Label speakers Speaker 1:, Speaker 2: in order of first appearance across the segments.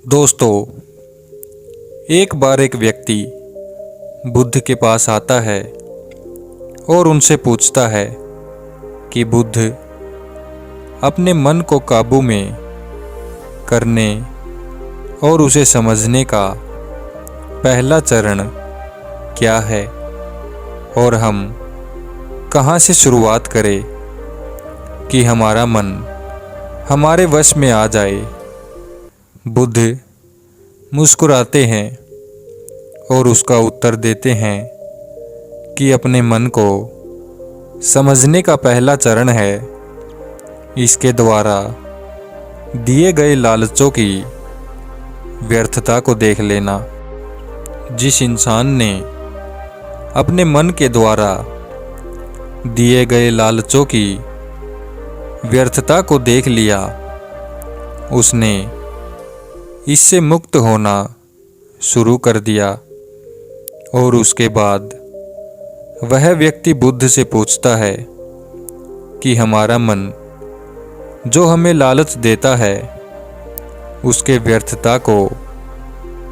Speaker 1: दोस्तों, एक बार एक व्यक्ति बुद्ध के पास आता है और उनसे पूछता है कि बुद्ध, अपने मन को काबू में करने और उसे समझने का पहला चरण क्या है और हम कहाँ से शुरुआत करें कि हमारा मन हमारे वश में आ जाए। बुद्ध मुस्कुराते हैं और उसका उत्तर देते हैं कि अपने मन को समझने का पहला चरण है इसके द्वारा दिए गए लालचों की व्यर्थता को देख लेना। जिस इंसान ने अपने मन के द्वारा दिए गए लालचों की व्यर्थता को देख लिया, उसने इससे मुक्त होना शुरू कर दिया। और उसके बाद वह व्यक्ति बुद्ध से पूछता है कि हमारा मन जो हमें लालच देता है उसके व्यर्थता को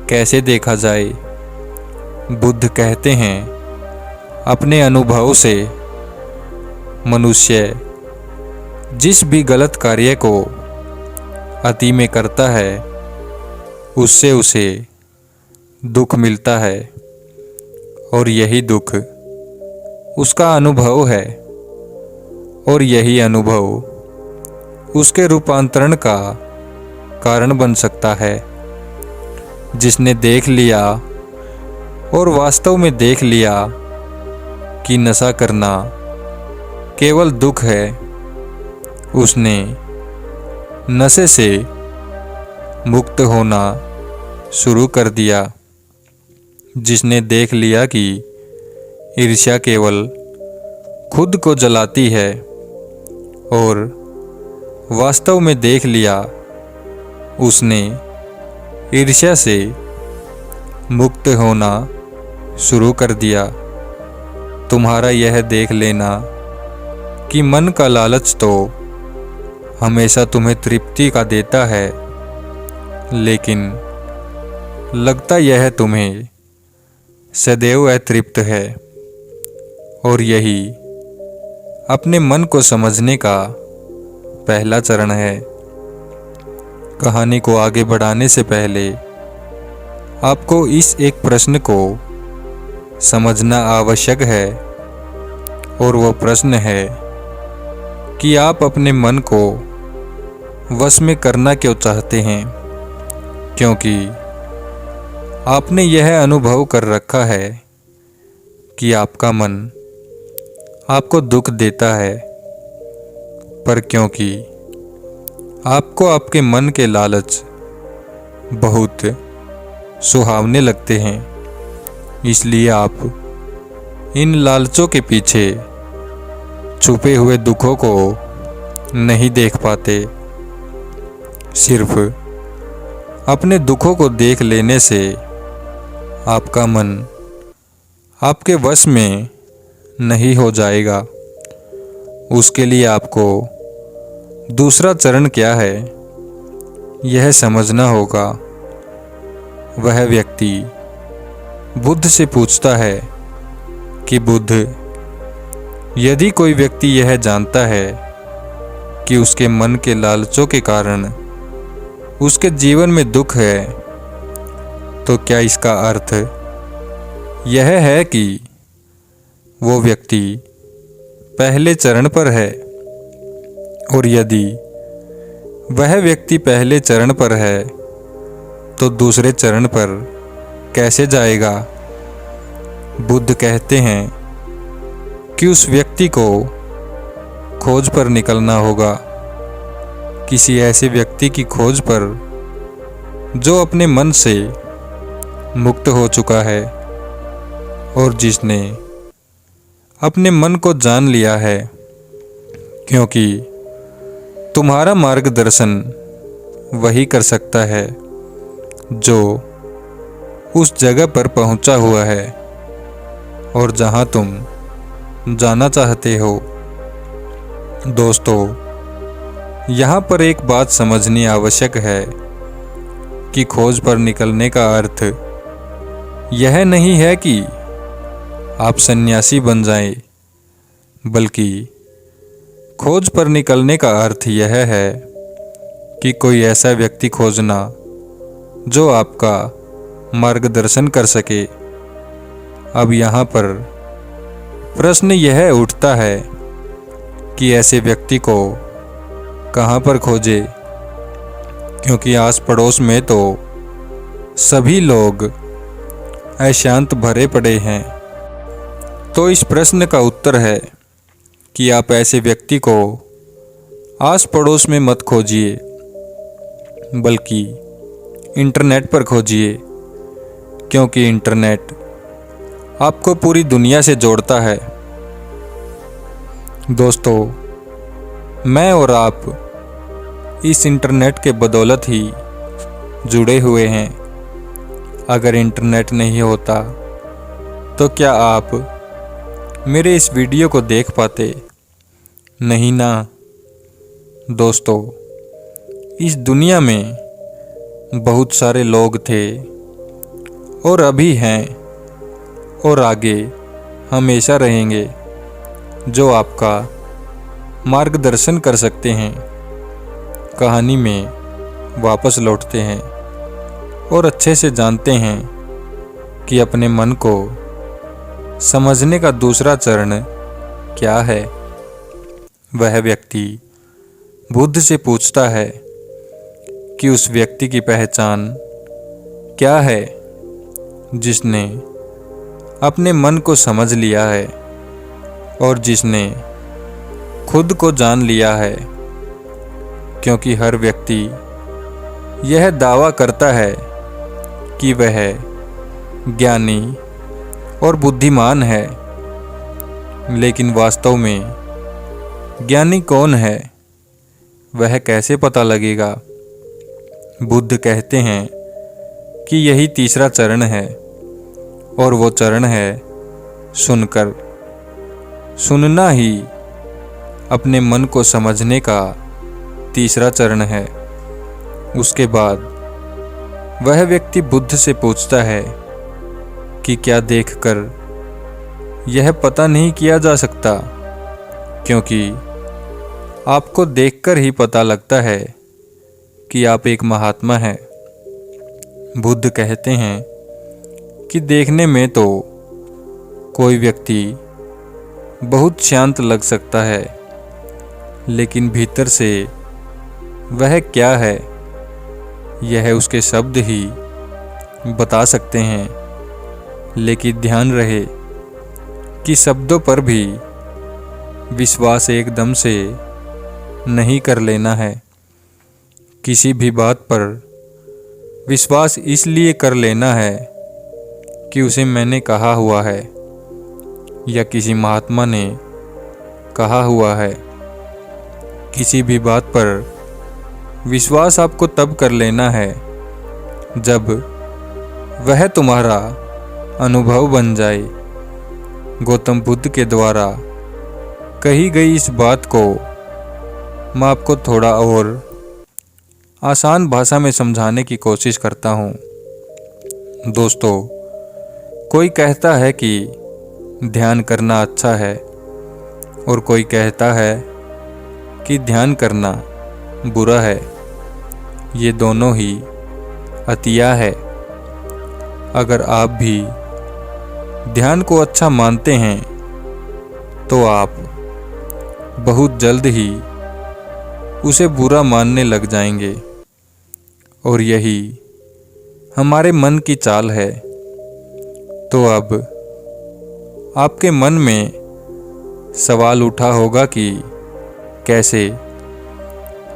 Speaker 1: कैसे देखा जाए। बुद्ध कहते हैं, अपने अनुभव से मनुष्य जिस भी गलत कार्य को अति में करता है उससे उसे दुख मिलता है और यही दुख उसका अनुभव है और यही अनुभव उसके रूपांतरण का कारण बन सकता है। जिसने देख लिया और वास्तव में देख लिया कि नशा करना केवल दुख है, उसने नशे से मुक्त होना शुरू कर दिया। जिसने देख लिया कि ईर्ष्या केवल खुद को जलाती है और वास्तव में देख लिया, उसने ईर्ष्या से मुक्त होना शुरू कर दिया। तुम्हारा यह देख लेना कि मन का लालच तो हमेशा तुम्हें तृप्ति का देता है, लेकिन लगता यह तुम्हें सदैव अतृप्त है। और यही अपने मन को समझने का पहला चरण है। कहानी को आगे बढ़ाने से पहले आपको इस एक प्रश्न को समझना आवश्यक है, और वह प्रश्न है कि आप अपने मन को वश में करना क्यों चाहते हैं। क्योंकि आपने यह अनुभव कर रखा है कि आपका मन आपको दुख देता है, पर क्योंकि आपको आपके मन के लालच बहुत सुहावने लगते हैं, इसलिए आप इन लालचों के पीछे छुपे हुए दुखों को नहीं देख पाते। सिर्फ अपने दुखों को देख लेने से आपका मन आपके वश में नहीं हो जाएगा। उसके लिए आपको दूसरा चरण क्या है यह समझना होगा। वह व्यक्ति बुद्ध से पूछता है कि बुद्ध, यदि कोई व्यक्ति यह जानता है कि उसके मन के लालचों के कारण उसके जीवन में दुख है, तो क्या इसका अर्थ यह है कि वो व्यक्ति पहले चरण पर है? और यदि वह व्यक्ति पहले चरण पर है तो दूसरे चरण पर कैसे जाएगा? बुद्ध कहते हैं कि उस व्यक्ति को खोज पर निकलना होगा, किसी ऐसे व्यक्ति की खोज पर जो अपने मन से मुक्त हो चुका है और जिसने अपने मन को जान लिया है। क्योंकि तुम्हारा मार्गदर्शन वही कर सकता है जो उस जगह पर पहुंचा हुआ है और जहां तुम जाना चाहते हो। दोस्तों, यहाँ पर एक बात समझनी आवश्यक है कि खोज पर निकलने का अर्थ यह नहीं है कि आप सन्यासी बन जाएं, बल्कि खोज पर निकलने का अर्थ यह है कि कोई ऐसा व्यक्ति खोजना जो आपका मार्गदर्शन कर सके। अब यहाँ पर प्रश्न यह उठता है कि ऐसे व्यक्ति को कहाँ पर खोजे, क्योंकि आस पड़ोस में तो सभी लोग अशांत भरे पड़े हैं। तो इस प्रश्न का उत्तर है कि आप ऐसे व्यक्ति को आस पड़ोस में मत खोजिए, बल्कि इंटरनेट पर खोजिए, क्योंकि इंटरनेट आपको पूरी दुनिया से जोड़ता है। दोस्तों, मैं और आप इस इंटरनेट के बदौलत ही जुड़े हुए हैं। अगर इंटरनेट नहीं होता तो क्या आप मेरे इस वीडियो को देख पाते? नहीं ना। दोस्तों, इस दुनिया में बहुत सारे लोग थे और अभी हैं और आगे हमेशा रहेंगे, जो आपका मार्गदर्शन कर सकते हैं। कहानी में वापस लौटते हैं और अच्छे से जानते हैं कि अपने मन को समझने का दूसरा चरण क्या है। वह व्यक्ति बुद्ध से पूछता है कि उस व्यक्ति की पहचान क्या है जिसने अपने मन को समझ लिया है और जिसने खुद को जान लिया है, क्योंकि हर व्यक्ति यह दावा करता है कि वह ज्ञानी और बुद्धिमान है, लेकिन वास्तव में ज्ञानी कौन है वह कैसे पता लगेगा? बुद्ध कहते हैं कि यही तीसरा चरण है, और वो चरण है सुनकर। सुनना ही अपने मन को समझने का तीसरा चरण है। उसके बाद वह व्यक्ति बुद्ध से पूछता है कि क्या देखकर यह पता नहीं किया जा सकता, क्योंकि आपको देखकर ही पता लगता है कि आप एक महात्मा हैं। बुद्ध कहते हैं कि देखने में तो कोई व्यक्ति बहुत शांत लग सकता है, लेकिन भीतर से वह क्या है यह उसके शब्द ही बता सकते हैं। लेकिन ध्यान रहे कि शब्दों पर भी विश्वास एकदम से नहीं कर लेना है। किसी भी बात पर विश्वास इसलिए कर लेना है कि उसे मैंने कहा हुआ है या किसी महात्मा ने कहा हुआ है। किसी भी बात पर विश्वास आपको तब कर लेना है जब वह तुम्हारा अनुभव बन जाए। गौतम बुद्ध के द्वारा कही गई इस बात को मैं आपको थोड़ा और आसान भाषा में समझाने की कोशिश करता हूँ। दोस्तों, कोई कहता है कि ध्यान करना अच्छा है और कोई कहता है कि ध्यान करना बुरा है। ये दोनों ही अतिया है। अगर आप भी ध्यान को अच्छा मानते हैं तो आप बहुत जल्द ही उसे बुरा मानने लग जाएंगे, और यही हमारे मन की चाल है। तो अब आपके मन में सवाल उठा होगा कि कैसे?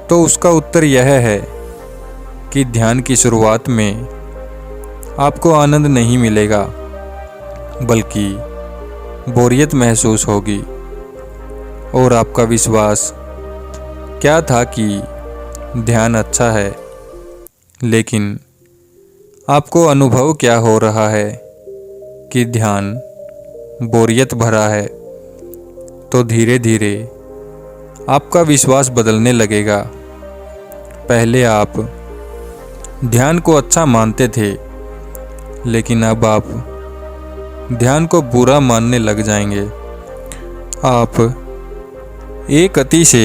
Speaker 1: तो उसका उत्तर यह है कि ध्यान की शुरुआत में आपको आनंद नहीं मिलेगा, बल्कि बोरियत महसूस होगी। और आपका विश्वास क्या था कि ध्यान अच्छा है, लेकिन आपको अनुभव क्या हो रहा है कि ध्यान बोरियत भरा है। तो धीरे धीरे आपका विश्वास बदलने लगेगा। पहले आप ध्यान को अच्छा मानते थे, लेकिन अब आप ध्यान को बुरा मानने लग जाएंगे। आप एक अति से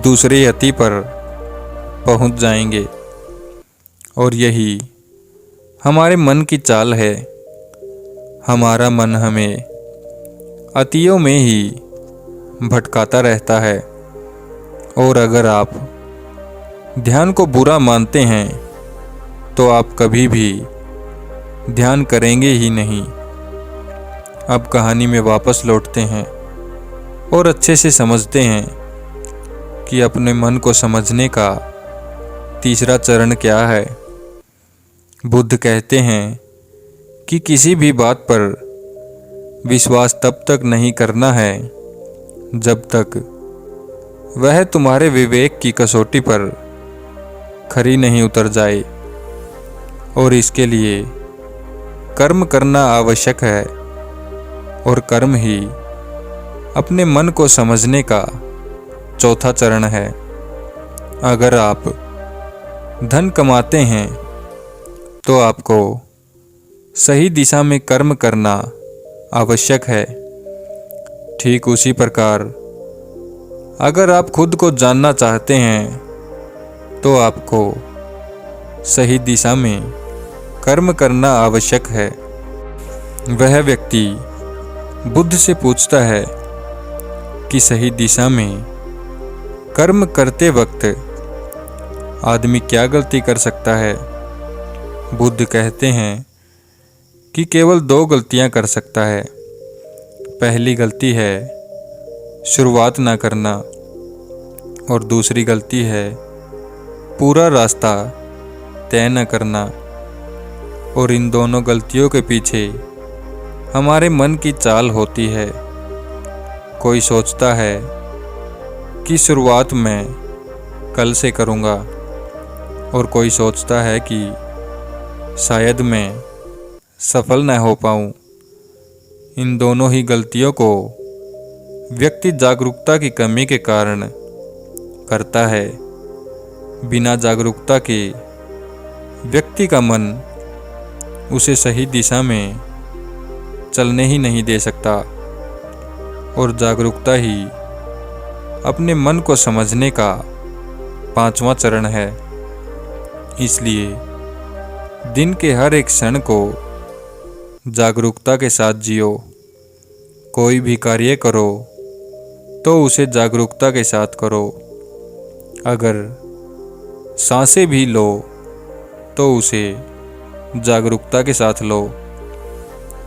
Speaker 1: दूसरे अति पर पहुंच जाएंगे और यही हमारे मन की चाल है। हमारा मन हमें अतियों में ही भटकाता रहता है, और अगर आप ध्यान को बुरा मानते हैं तो आप कभी भी ध्यान करेंगे ही नहीं। अब कहानी में वापस लौटते हैं और अच्छे से समझते हैं कि अपने मन को समझने का तीसरा चरण क्या है। बुद्ध कहते हैं कि किसी भी बात पर विश्वास तब तक नहीं करना है जब तक वह तुम्हारे विवेक की कसौटी पर खरी नहीं उतर जाए, और इसके लिए कर्म करना आवश्यक है, और कर्म ही अपने मन को समझने का चौथा चरण है। अगर आप धन कमाते हैं तो आपको सही दिशा में कर्म करना आवश्यक है। ठीक उसी प्रकार अगर आप खुद को जानना चाहते हैं तो आपको सही दिशा में कर्म करना आवश्यक है। वह व्यक्ति बुद्ध से पूछता है कि सही दिशा में कर्म करते वक्त आदमी क्या गलती कर सकता है। बुद्ध कहते हैं कि केवल 2 गलतियां कर सकता है। पहली गलती है शुरुआत ना करना, और दूसरी गलती है पूरा रास्ता तय न करना। और इन दोनों गलतियों के पीछे हमारे मन की चाल होती है। कोई सोचता है कि शुरुआत मैं कल से करूँगा, और कोई सोचता है कि शायद मैं सफल न हो पाऊँ। इन दोनों ही गलतियों को व्यक्ति जागरूकता की कमी के कारण करता है। बिना जागरूकता के व्यक्ति का मन उसे सही दिशा में चलने ही नहीं दे सकता, और जागरूकता ही अपने मन को समझने का 5वां चरण है। इसलिए दिन के हर एक क्षण को जागरूकता के साथ जियो। कोई भी कार्य करो तो उसे जागरूकता के साथ करो। अगर सांसें भी लो तो उसे जागरूकता के साथ लो।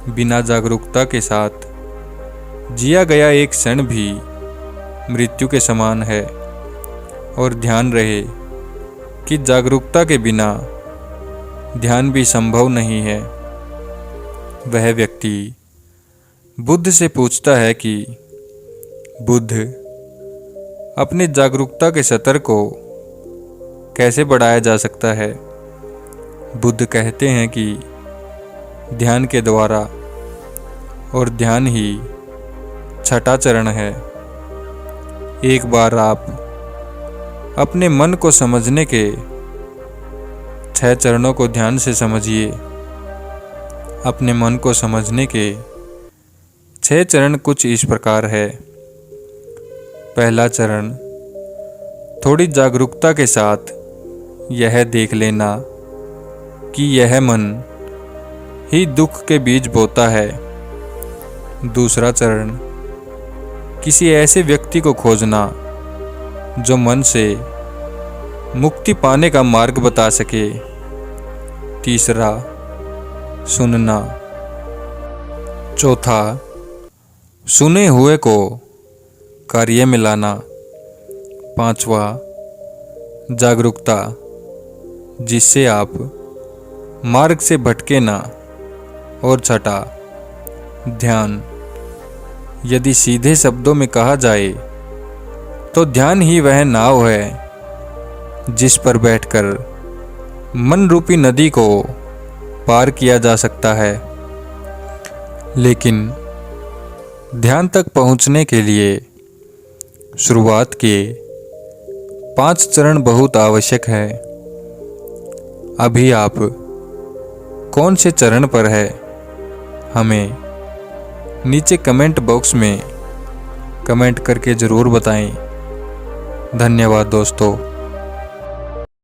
Speaker 1: बिना जागरूकता के साथ जिया गया एक क्षण भी मृत्यु के समान है। और ध्यान रहे कि जागरूकता के बिना ध्यान भी संभव नहीं है। वह व्यक्ति बुद्ध से पूछता है कि बुद्ध, अपनी जागरूकता के स्तर को कैसे बढ़ाया जा सकता है। बुद्ध कहते हैं कि ध्यान के द्वारा, और ध्यान ही छठा चरण है। एक बार आप अपने मन को समझने के 6 चरणों को ध्यान से समझिए। अपने मन को समझने के 6 चरण कुछ इस प्रकार है। पहला चरण, थोड़ी जागरूकता के साथ यह देख लेना कि यह मन ही दुख के बीज बोता है। दूसरा चरण, किसी ऐसे व्यक्ति को खोजना जो मन से मुक्ति पाने का मार्ग बता सके। तीसरा, सुनना। चौथा, सुने हुए को कार्य में लाना। पांचवा, जागरूकता, जिससे आप मार्ग से भटके ना। और छठा, ध्यान। यदि सीधे शब्दों में कहा जाए तो ध्यान ही वह नाव है जिस पर बैठकर मन रूपी नदी को पार किया जा सकता है। लेकिन ध्यान तक पहुंचने के लिए शुरुआत के 5 चरण बहुत आवश्यक है। अभी आप कौन से चरण पर है, हमें नीचे कमेंट बॉक्स में कमेंट करके ज़रूर बताएं। धन्यवाद दोस्तों।